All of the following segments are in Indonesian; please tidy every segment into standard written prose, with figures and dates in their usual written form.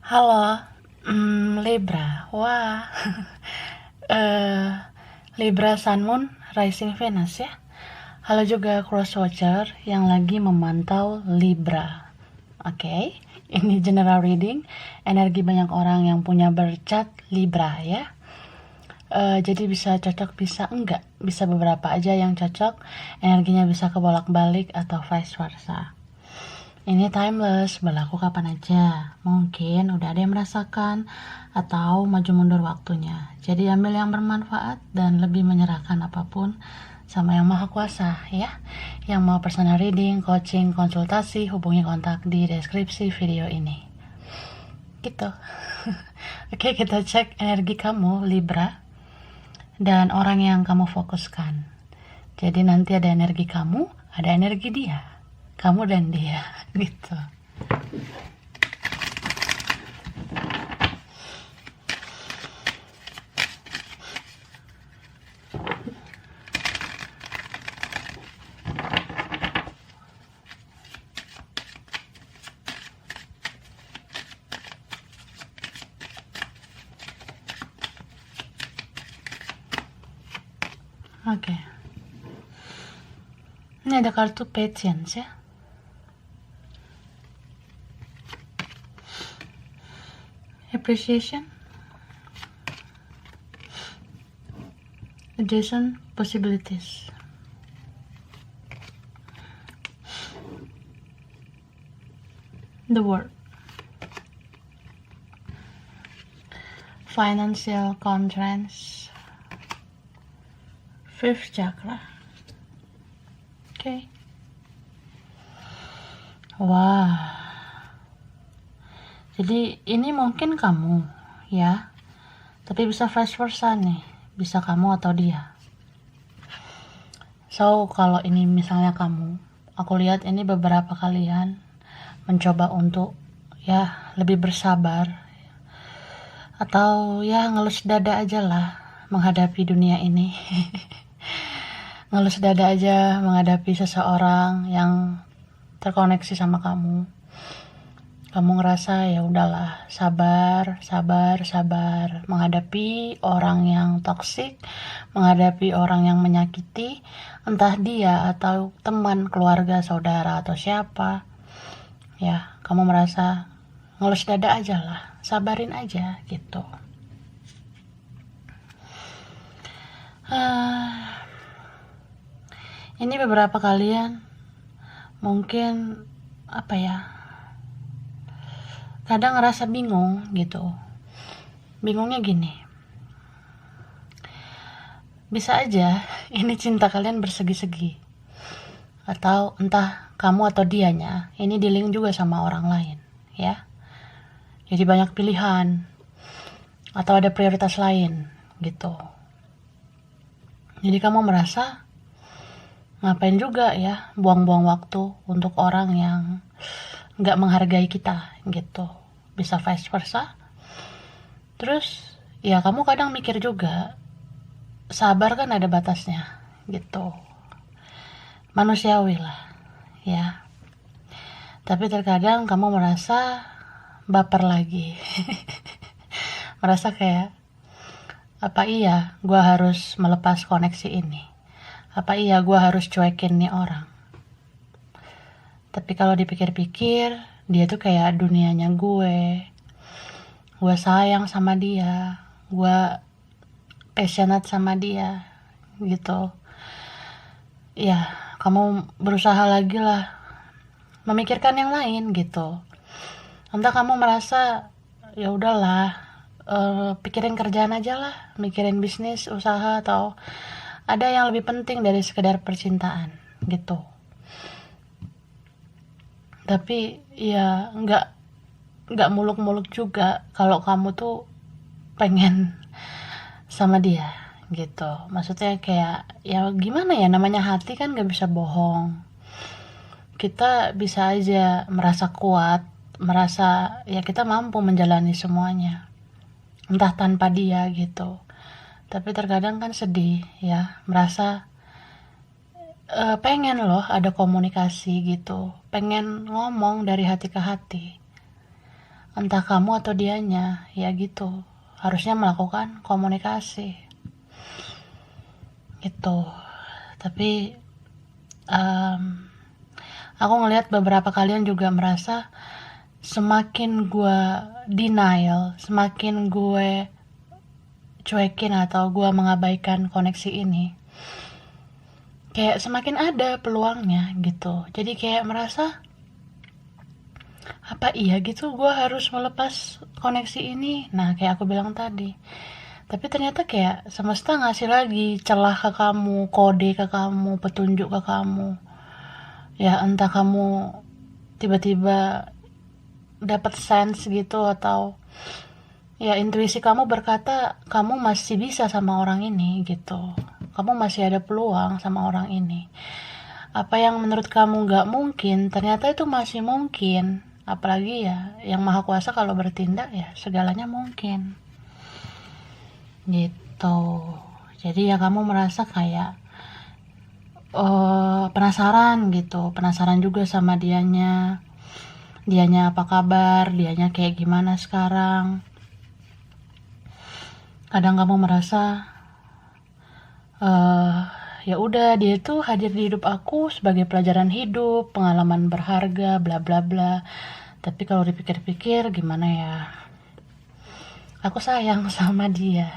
Halo, Libra. Wah, eh, Libra Sun Moon Rising Venus ya. Halo juga Cross Watcher yang lagi memantau Libra. Oke, ini general reading. Energi banyak orang yang punya bercat Libra ya. Jadi bisa cocok, bisa enggak. Bisa beberapa aja yang cocok. Energinya bisa kebolak-balik atau vice versa. Ini timeless, berlaku kapan aja. Mungkin udah ada yang merasakan atau maju mundur waktunya. Jadi ambil yang bermanfaat dan lebih menyerahkan apapun sama yang maha kuasa ya. Yang mau personal reading, coaching, konsultasi, hubungi kontak di deskripsi video ini. Gitu. Oke, kita cek energi kamu Libra dan orang yang kamu fokuskan. Jadi nanti ada energi kamu, ada energi dia. Kamu dan dia, gitu. Oke. Ini ada kartu patience ya. Appreciation, adjacent possibilities, the world, financial constraints, fifth chakra. Oke. Wah. Jadi ini mungkin kamu ya, tapi bisa vice versa nih, bisa kamu atau dia. So kalau ini misalnya kamu, aku lihat ini beberapa kalian mencoba untuk ya lebih bersabar, atau ya ngelus dada aja lah menghadapi dunia ini. Ngelus dada aja menghadapi seseorang yang terkoneksi sama kamu. Kamu ngerasa ya udahlah, sabar menghadapi orang yang toksik, menghadapi orang yang menyakiti, entah dia atau teman, keluarga, saudara atau siapa. Ya, kamu merasa ngelus dada aja lah, sabarin aja gitu. Ini beberapa kalian mungkin apa ya? Kadang ngerasa bingung gitu. Bingungnya gini. Bisa aja ini cinta kalian bersegi-segi. Atau entah kamu atau dianya ini di-link juga sama orang lain, ya. Jadi banyak pilihan atau ada prioritas lain gitu. Jadi kamu merasa ngapain juga ya buang-buang waktu untuk orang yang nggak menghargai kita gitu. Bisa vice versa. Terus ya kamu kadang mikir juga, sabar kan ada batasnya gitu, manusiawi lah ya. Tapi terkadang kamu merasa baper lagi. Merasa kayak, apa iya gue harus melepas koneksi ini, apa iya gue harus cuekin nih orang. Tapi kalau dipikir-pikir, dia tuh kayak dunianya gue sayang sama dia, gue passionate sama dia gitu. Ya kamu berusaha lagi lah memikirkan yang lain gitu. Entah kamu merasa ya udahlah, pikirin kerjaan aja lah, mikirin bisnis, usaha, atau ada yang lebih penting dari sekedar percintaan gitu. Tapi ya nggak muluk-muluk juga kalau kamu tuh pengen sama dia gitu. Maksudnya kayak ya gimana ya, namanya hati kan nggak bisa bohong. Kita bisa aja merasa kuat, merasa ya kita mampu menjalani semuanya, entah tanpa dia gitu. Tapi terkadang kan sedih ya, merasa pengen loh ada komunikasi gitu, pengen ngomong dari hati ke hati. entah kamu atau dianya, ya gitu. Harusnya melakukan komunikasi gitu. Tapi aku ngelihat beberapa kalian juga merasa semakin gue denial, semakin gue cuekin atau gue mengabaikan koneksi ini, kayak semakin ada peluangnya gitu. Jadi kayak merasa, apa iya gitu gue harus melepas koneksi ini? Nah, kayak aku bilang tadi. Tapi ternyata kayak semesta ngasih lagi celah ke kamu, kode ke kamu, petunjuk ke kamu. Ya entah kamu tiba-tiba dapat sense gitu, atau ya intuisi kamu berkata kamu masih bisa sama orang ini gitu. Kamu masih ada peluang sama orang ini. Apa yang menurut kamu gak mungkin, ternyata itu masih mungkin. Apalagi ya, yang maha kuasa kalau bertindak ya segalanya mungkin. Gitu. Jadi ya kamu merasa kayak penasaran gitu. Penasaran juga sama dianya. Dianya apa kabar, dianya kayak gimana sekarang. Kadang kamu merasa ya udah, dia tuh hadir di hidup aku sebagai pelajaran hidup, pengalaman berharga, bla bla bla. Tapi kalau dipikir-pikir gimana ya, aku sayang sama dia.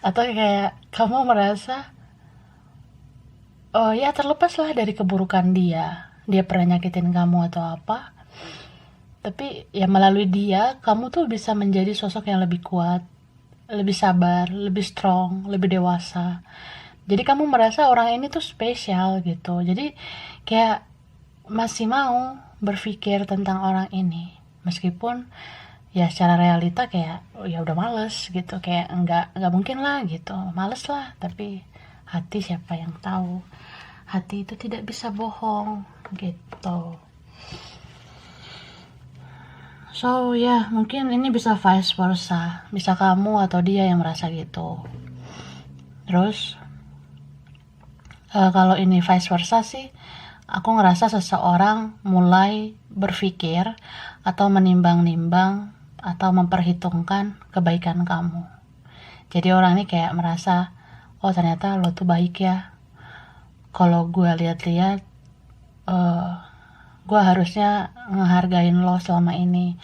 Atau kayak kamu merasa, oh ya terlepaslah dari keburukan dia pernah nyakitin kamu atau apa, tapi ya melalui dia kamu tuh bisa menjadi sosok yang lebih kuat, lebih sabar, lebih strong, lebih dewasa. Jadi kamu merasa orang ini tuh spesial gitu. Jadi kayak masih mau berpikir tentang orang ini, meskipun ya secara realita kayak ya udah males gitu, kayak nggak mungkin lah gitu, males lah. Tapi hati siapa yang tahu, hati itu tidak bisa bohong gitu. So ya mungkin ini bisa vice versa, bisa kamu atau dia yang merasa gitu. Terus kalau ini vice versa sih, aku ngerasa seseorang mulai berpikir atau menimbang-nimbang atau memperhitungkan kebaikan kamu. Jadi orang ini kayak merasa, oh ternyata lo tuh baik ya. Kalau gue lihat-lihat, gue harusnya ngehargain lo selama ini.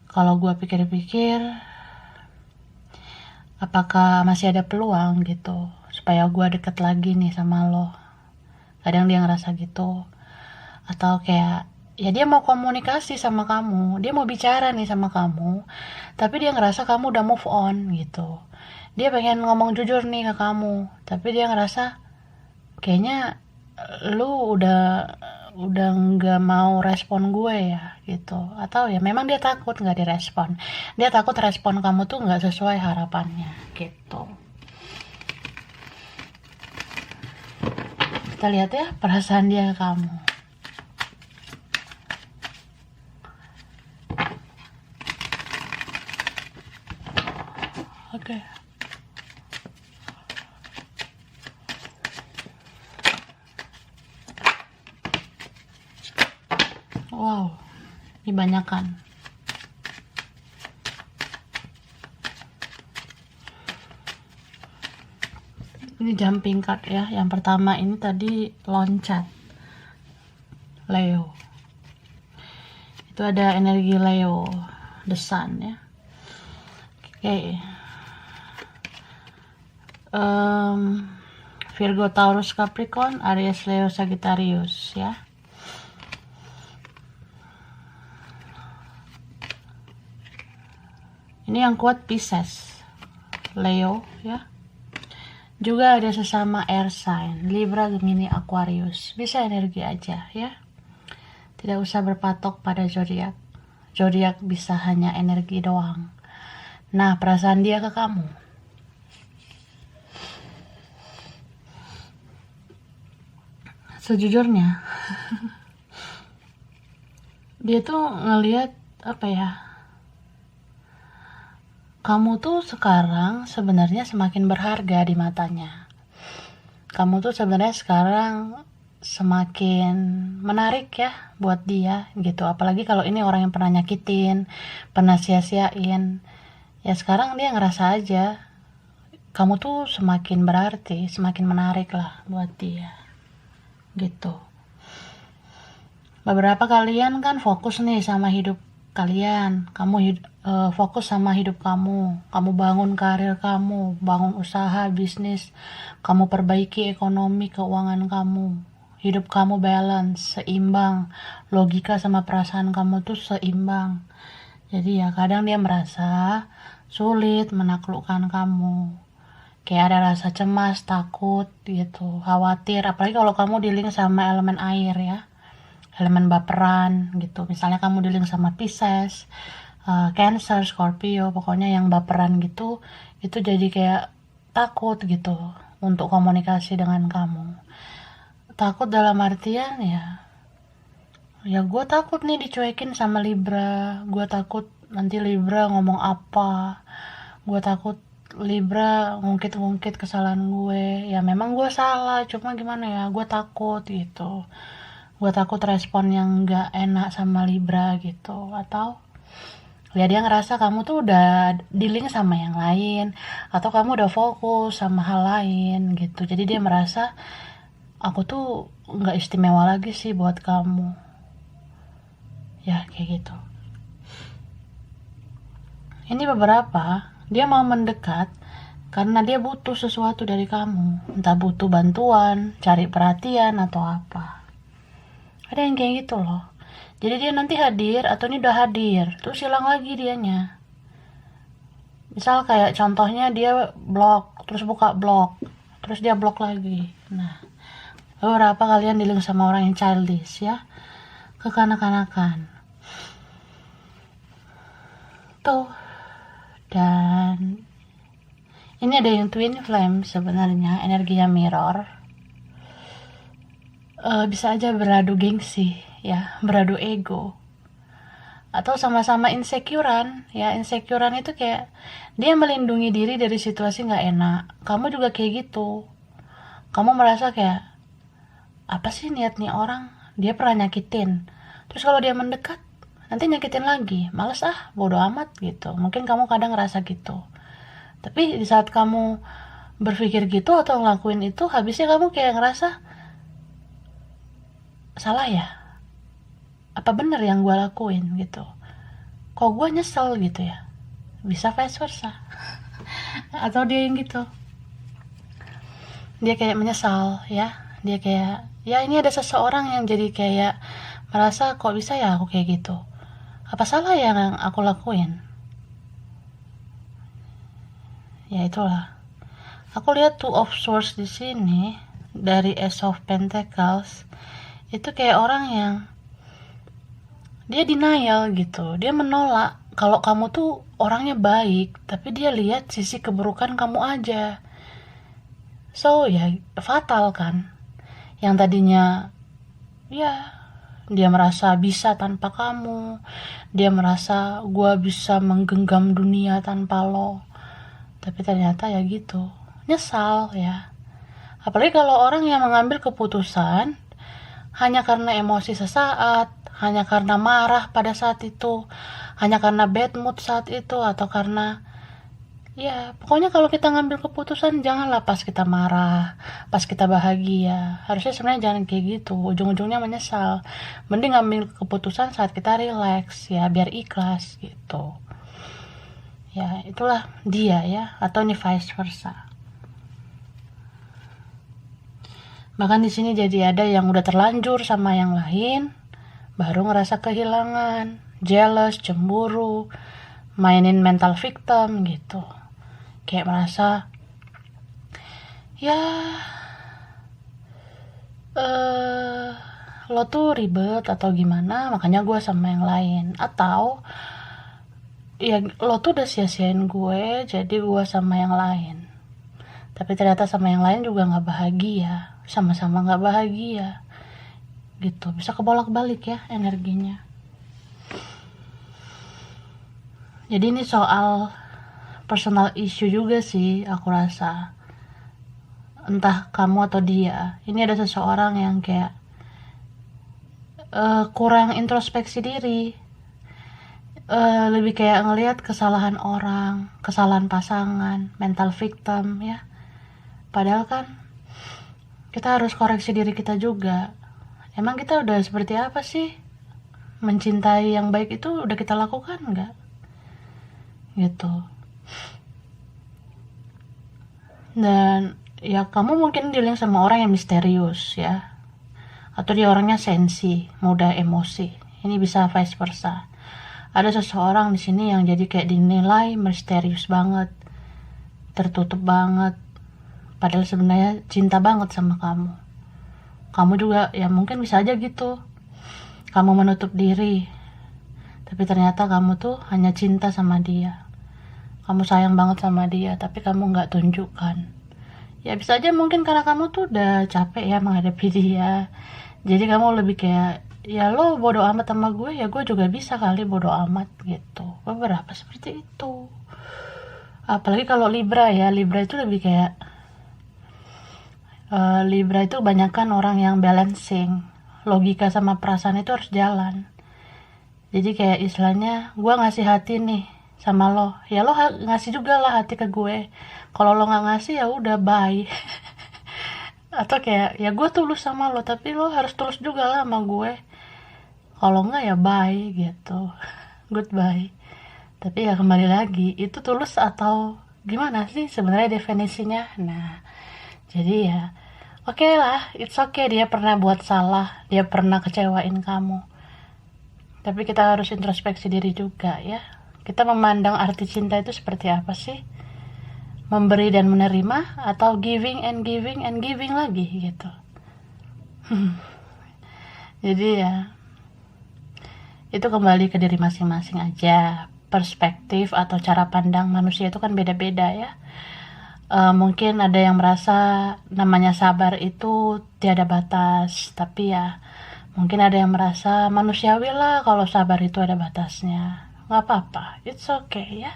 Kalau gue pikir-pikir, apakah masih ada peluang gitu supaya gue deket lagi nih sama lo. Kadang dia ngerasa gitu. Atau kayak ya dia mau komunikasi sama kamu, dia mau bicara nih sama kamu, tapi dia ngerasa kamu udah move on gitu. Dia pengen ngomong jujur nih ke kamu, tapi dia ngerasa kayaknya lu udah nggak mau respon gue ya gitu. Atau ya memang dia takut nggak direspon, dia takut respon kamu tuh nggak sesuai harapannya gitu. Kita lihat ya perasaan dia ke kamu. Oke. Wow, dibanyakan. Ini jumping card ya. Yang pertama ini tadi loncat, Leo. Itu ada energi Leo, the sun ya. Oke. Virgo, Taurus, Capricorn, Aries, Leo, Sagittarius ya. Ini yang kuat Pisces, Leo ya. Juga ada sesama air sign, Libra, Gemini, Aquarius. Bisa energi aja ya. Tidak usah berpatok pada zodiak. Zodiak bisa hanya energi doang. Nah, perasaan dia ke kamu. Sejujurnya, dia tuh ngelihat apa ya? Kamu tuh sekarang sebenarnya semakin berharga di matanya. Kamu tuh sebenarnya sekarang semakin menarik ya buat dia gitu. Apalagi kalau ini orang yang pernah nyakitin, pernah sia-siain. Ya sekarang dia ngerasa aja kamu tuh semakin berarti, semakin menarik lah buat dia gitu. Beberapa kalian kan fokus nih sama hidup kalian, kamu fokus sama hidup kamu bangun karir kamu, bangun usaha, bisnis, kamu perbaiki ekonomi, keuangan kamu, hidup kamu balance, seimbang, logika sama perasaan kamu tuh seimbang. Jadi ya kadang dia merasa sulit menaklukkan kamu, kayak ada rasa cemas, takut gitu, khawatir, apalagi kalau kamu dealing sama elemen air ya, elemen baperan gitu. Misalnya kamu dealing sama Pisces, Cancer, Scorpio, pokoknya yang baperan gitu, itu jadi kayak takut gitu untuk komunikasi dengan kamu. Takut dalam artian ya gue takut nih dicuekin sama Libra, gue takut nanti Libra ngomong apa, gue takut Libra ngungkit-ngungkit kesalahan gue. Ya memang gue salah, cuma gimana ya, gue takut gitu. Gue takut respon yang gak enak sama Libra gitu. Atau ya dia ngerasa kamu tuh udah dealing sama yang lain, atau kamu udah fokus sama hal lain gitu. Jadi dia merasa aku tuh gak istimewa lagi sih buat kamu. Ya kayak gitu. Ini beberapa, dia mau mendekat karena dia butuh sesuatu dari kamu. Entah butuh bantuan, cari perhatian, atau apa. Ada yang kayak gitu loh. Jadi dia nanti hadir, atau ini udah hadir, terus hilang lagi dianya. Misal kayak contohnya dia blok, terus buka blok, terus dia blok lagi. Nah, beberapa kalian dealing sama orang yang childish ya, kekanak-kanakan. Tuh. Dan ini ada yang twin flame sebenarnya, energinya mirror. Bisa aja beradu gengsi ya, beradu ego, atau sama-sama insecurean ya. Insecurean itu kayak dia melindungi diri dari situasi nggak enak, kamu juga kayak gitu. Kamu merasa kayak apa sih niat nih orang, dia pernah nyakitin, terus kalau dia mendekat nanti nyakitin lagi, males bodo amat gitu. Mungkin kamu kadang ngerasa gitu. Tapi di saat kamu berpikir gitu atau ngelakuin itu, habisnya kamu kayak ngerasa salah ya, apa bener yang gue lakuin gitu, kok gue nyesel gitu ya. Bisa vice versa. Atau dia yang gitu, dia kayak menyesal ya, dia kayak ya ini ada seseorang yang jadi kayak merasa kok bisa ya aku kayak gitu, apa salah ya yang aku lakuin. Ya itulah, aku lihat two of swords di sini dari Ace of Pentacles. Itu kayak orang yang dia denial gitu, dia menolak kalau kamu tuh orangnya baik, tapi dia lihat sisi keburukan kamu aja. So ya fatal kan. Yang tadinya ya dia merasa bisa tanpa kamu, dia merasa gue bisa menggenggam dunia tanpa lo, tapi ternyata ya gitu, nyesal ya. Apalagi kalau orang yang mengambil keputusan hanya karena emosi sesaat, hanya karena marah pada saat itu, hanya karena bad mood saat itu, atau karena ya pokoknya kalau kita ngambil keputusan janganlah pas kita marah, pas kita bahagia. Harusnya sebenarnya jangan kayak gitu, ujung-ujungnya menyesal. Mending ngambil keputusan saat kita relax ya, biar ikhlas gitu. Ya itulah dia ya, atau ini vice versa. Bahkan di sini jadi ada yang udah terlanjur sama yang lain, baru ngerasa kehilangan, jealous, cemburu, mainin mental victim gitu. Kayak merasa ya lo tuh ribet atau gimana, makanya gue sama yang lain. Atau ya lo tuh udah sia-siain gue, jadi gue sama yang lain. Tapi ternyata sama yang lain juga gak bahagia, sama-sama gak bahagia gitu. Bisa kebolak-balik ya energinya. Jadi ini soal personal issue juga sih aku rasa. entah kamu atau dia, ini ada seseorang yang kayak kurang introspeksi diri, lebih kayak ngelihat kesalahan orang, kesalahan pasangan, mental victim ya. Padahal kan kita harus koreksi diri kita juga. Emang kita udah seperti apa sih? Mencintai yang baik itu udah kita lakukan nggak? Gitu. Dan ya kamu mungkin dealing sama orang yang misterius ya, atau dia orangnya sensi, mudah emosi. Ini bisa vice versa. Ada seseorang di sini yang jadi kayak dinilai misterius banget, tertutup banget, padahal sebenarnya cinta banget sama kamu. Kamu juga ya mungkin bisa aja gitu. Kamu menutup diri, tapi ternyata kamu tuh hanya cinta sama dia. Kamu sayang banget sama dia, tapi kamu nggak tunjukkan. Ya bisa aja mungkin karena kamu tuh udah capek ya menghadapi dia. Jadi kamu lebih kayak, ya lo bodo amat sama gue, ya gue juga bisa kali bodo amat gitu. Beberapa seperti itu. Apalagi kalau Libra ya, Libra itu lebih kayak, Libra itu kebanyakan orang yang balancing. Logika sama perasaan itu harus jalan. Jadi kayak istilahnya, gue ngasih hati nih sama lo, ya lo ngasih juga lah hati ke gue. Kalau lo nggak ngasih ya udah bye. Atau kayak ya gue tulus sama lo, tapi lo harus tulus juga lah sama gue. Kalau nggak ya bye gitu. Goodbye. Tapi ya kembali lagi, itu tulus atau gimana sih sebenarnya definisinya? Nah, jadi ya oke lah, it's okay dia pernah buat salah, dia pernah kecewain kamu. Tapi kita harus introspeksi diri juga ya. Kita memandang arti cinta itu seperti apa sih? Memberi dan menerima, atau giving and giving and giving lagi gitu. Jadi ya itu kembali ke diri masing-masing aja. Perspektif atau cara pandang manusia itu kan beda-beda ya. Mungkin ada yang merasa namanya sabar itu tiada batas, tapi ya mungkin ada yang merasa manusiawi lah kalau sabar itu ada batasnya. Nggak apa-apa, it's okay ya.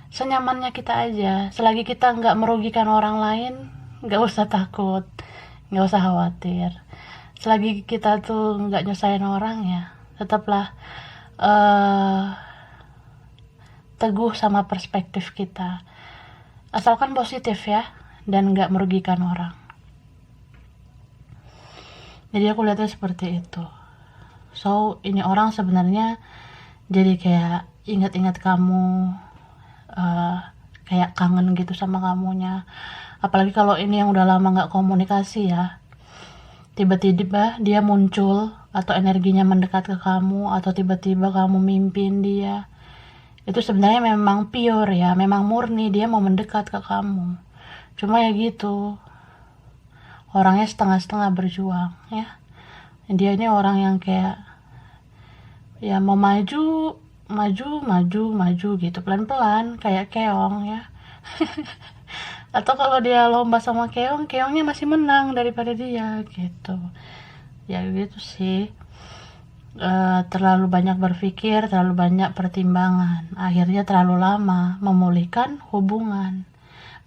Senyamannya kita aja. Selagi kita nggak merugikan orang lain, nggak usah takut, nggak usah khawatir. Selagi kita tuh nggak nyusahin orang ya, tetaplah teguh sama perspektif kita. Asalkan positif ya, dan nggak merugikan orang. Jadi aku lihatnya seperti itu. So, ini orang sebenarnya jadi kayak ingat-ingat kamu, kayak kangen gitu sama kamunya. Apalagi kalau ini yang udah lama nggak komunikasi ya, tiba-tiba dia muncul atau energinya mendekat ke kamu, atau tiba-tiba kamu mimpin dia, itu sebenarnya memang pure ya, memang murni dia mau mendekat ke kamu. Cuma ya gitu, orangnya setengah-setengah berjuang ya. Dia ini orang yang kayak ya mau maju gitu pelan-pelan kayak keong ya. Atau kalau dia lomba sama keong, keongnya masih menang daripada dia gitu. Ya gitu sih. Terlalu banyak berpikir, terlalu banyak pertimbangan, akhirnya terlalu lama memulihkan hubungan.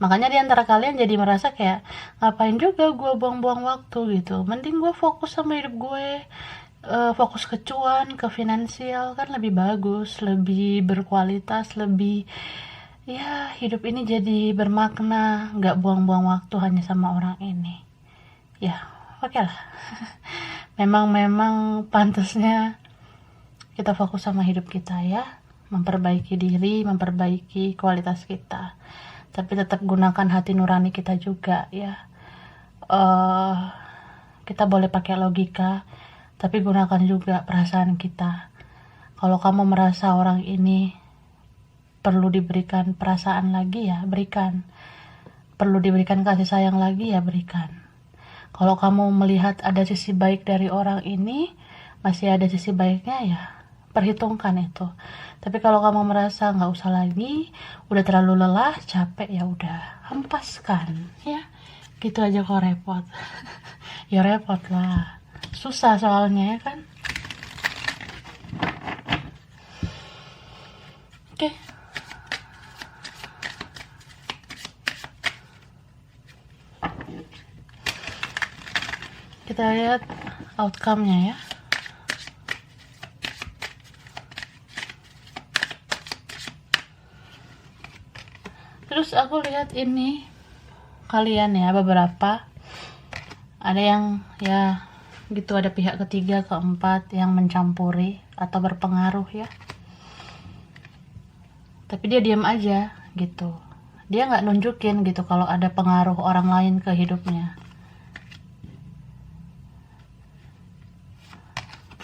Makanya di antara kalian jadi merasa kayak, ngapain juga gue buang-buang waktu gitu, mending gue fokus sama hidup gue, fokus ke cuan, ke finansial, kan lebih bagus, lebih berkualitas, lebih ya hidup ini jadi bermakna, nggak buang-buang waktu hanya sama orang ini. Ya oke lah. memang pantasnya kita fokus sama hidup kita ya, memperbaiki diri, memperbaiki kualitas kita, tapi tetap gunakan hati nurani kita juga ya. Kita boleh pakai logika, tapi gunakan juga perasaan kita. Kalau kamu merasa orang ini perlu diberikan perasaan lagi ya berikan, perlu diberikan kasih sayang lagi ya berikan. Kalau kamu melihat ada sisi baik dari orang ini, masih ada sisi baiknya ya perhitungkan itu. Tapi kalau kamu merasa nggak usah lagi, udah terlalu lelah, capek, ya udah hempaskan ya. Gitu aja kok repot. Ya repot lah, susah soalnya ya kan. Oke. kita lihat outcome-nya ya. Terus aku lihat ini kalian ya, beberapa ada yang ya gitu, ada pihak ketiga, keempat yang mencampuri atau berpengaruh ya, tapi dia diam aja gitu, dia nggak nunjukin gitu kalau ada pengaruh orang lain ke hidupnya.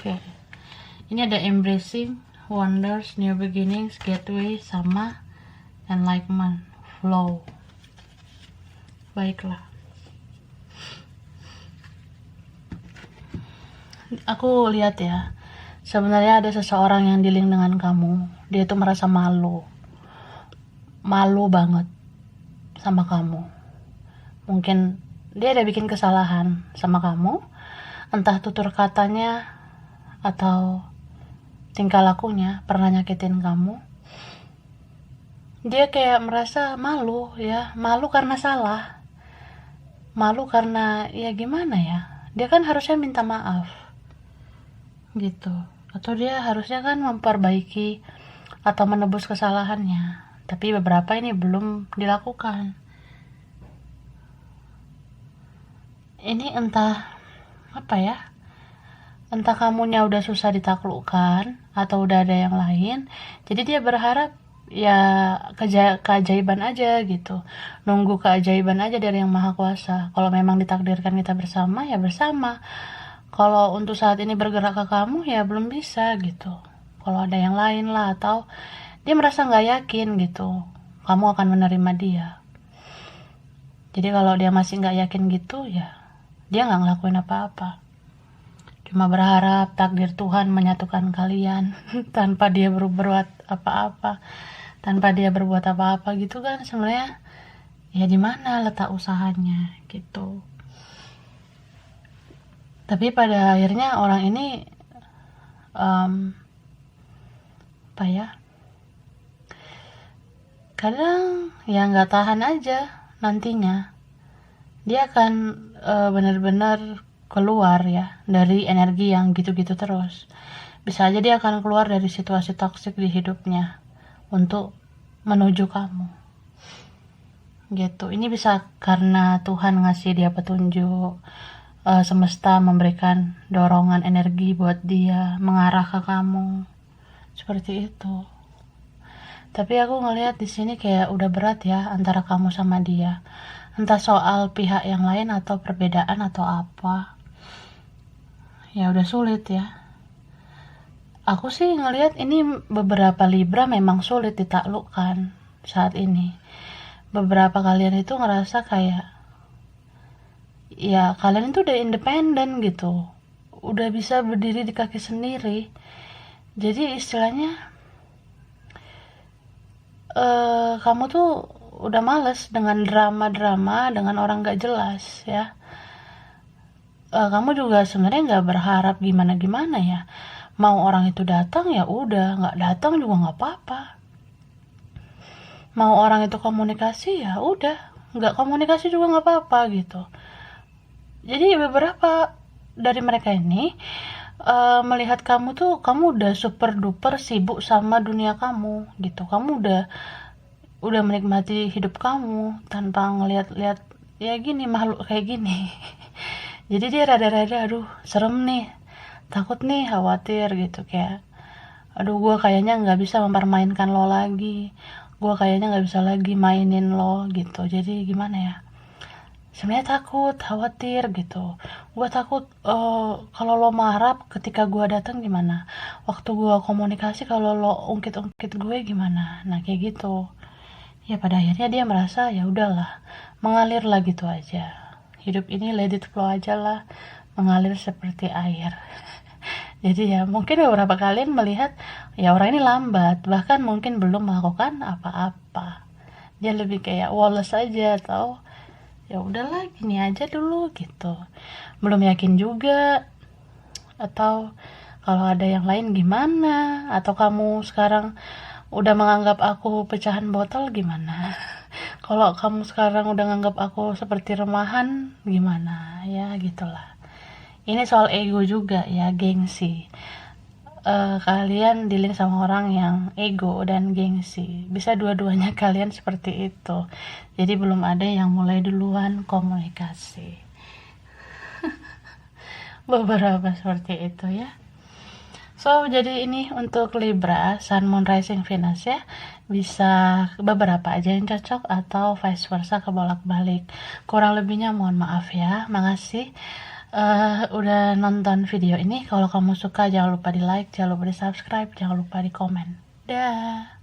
Oke. Ini ada embracing, wonders, new beginnings, gateway, sama enlightenment, flow. Baiklah. Aku lihat ya, sebenarnya ada seseorang yang dealing dengan kamu. Dia tuh merasa malu banget sama kamu. Mungkin dia ada bikin kesalahan sama kamu, entah tutur katanya atau tingkah lakunya pernah nyakitin kamu. Dia kayak merasa malu ya, malu karena salah, malu karena ya gimana ya, dia kan harusnya minta maaf gitu, atau dia harusnya kan memperbaiki atau menebus kesalahannya, tapi beberapa ini belum dilakukan. Ini entah apa ya, entah kamunya udah susah ditaklukkan atau udah ada yang lain, jadi dia berharap ya keajaiban aja gitu, nunggu keajaiban aja dari yang maha kuasa. Kalau memang ditakdirkan kita bersama ya bersama, kalau untuk saat ini bergerak ke kamu ya belum bisa gitu. Kalau ada yang lain lah, atau dia merasa nggak yakin gitu kamu akan menerima dia. Jadi kalau dia masih nggak yakin gitu ya dia nggak ngelakuin apa-apa, cuma berharap takdir Tuhan menyatukan kalian tanpa dia berbuat apa-apa, gitu kan. Sebenarnya ya di mana letak usahanya gitu. Tapi pada akhirnya orang ini apa ya, kadang ya nggak tahan aja, nantinya dia akan benar-benar keluar ya dari energi yang gitu-gitu terus. Bisa aja dia akan keluar dari situasi toksik di hidupnya untuk menuju kamu gitu. Ini bisa karena Tuhan ngasih dia petunjuk, semesta memberikan dorongan energi buat dia mengarah ke kamu seperti itu. Tapi aku ngelihat di sini kayak udah berat ya antara kamu sama dia, entah soal pihak yang lain atau perbedaan atau apa. Ya udah sulit ya. Aku sih ngelihat ini beberapa Libra memang sulit ditaklukkan saat ini. Beberapa kalian itu ngerasa kayak ya kalian itu udah independen gitu, udah bisa berdiri di kaki sendiri. Jadi istilahnya kamu tuh udah males dengan drama-drama dengan orang gak jelas ya. Kamu juga sebenarnya nggak berharap gimana-gimana ya. Mau orang itu datang ya udah, nggak datang juga nggak apa-apa. Mau orang itu komunikasi ya udah, nggak komunikasi juga nggak apa-apa gitu. Jadi beberapa dari mereka ini melihat kamu tuh, kamu udah super duper sibuk sama dunia kamu gitu. Kamu udah menikmati hidup kamu tanpa ngeliat-liat ya gini, makhluk kayak gini. Jadi dia rada-rada aduh serem nih, takut nih, khawatir gitu, kayak aduh gue kayaknya nggak bisa mempermainkan lo lagi, gue kayaknya nggak bisa lagi mainin lo gitu. Jadi gimana ya, sebenarnya takut, khawatir gitu. Gue takut kalau lo marah ketika gue datang gimana, waktu gue komunikasi kalau lo ungkit-ungkit gue gimana. Nah kayak gitu ya. Pada akhirnya dia merasa ya udahlah, mengalir lah gitu aja. Hidup ini let it flow aja lah, mengalir seperti air. Jadi ya mungkin beberapa kalian melihat ya orang ini lambat, bahkan mungkin belum melakukan apa-apa. Dia lebih kayak woles aja, atau ya udahlah gini aja dulu gitu, belum yakin juga. Atau kalau ada yang lain gimana, atau kamu sekarang udah menganggap aku pecahan botol gimana, kalau kamu sekarang udah nganggap aku seperti remahan gimana ya, gitulah. Ini soal ego juga ya, gengsi. Kalian dealing sama orang yang ego dan gengsi, bisa dua-duanya kalian seperti itu. Jadi belum ada yang mulai duluan komunikasi. Beberapa seperti itu ya. So, jadi ini untuk Libra, Sun, Moon, Rising, Venus ya. Bisa beberapa aja yang cocok atau vice versa kebolak-balik. Kurang lebihnya mohon maaf ya. Makasih udah nonton video ini. Kalau kamu suka jangan lupa di like, jangan lupa di subscribe, jangan lupa di komen. Dah.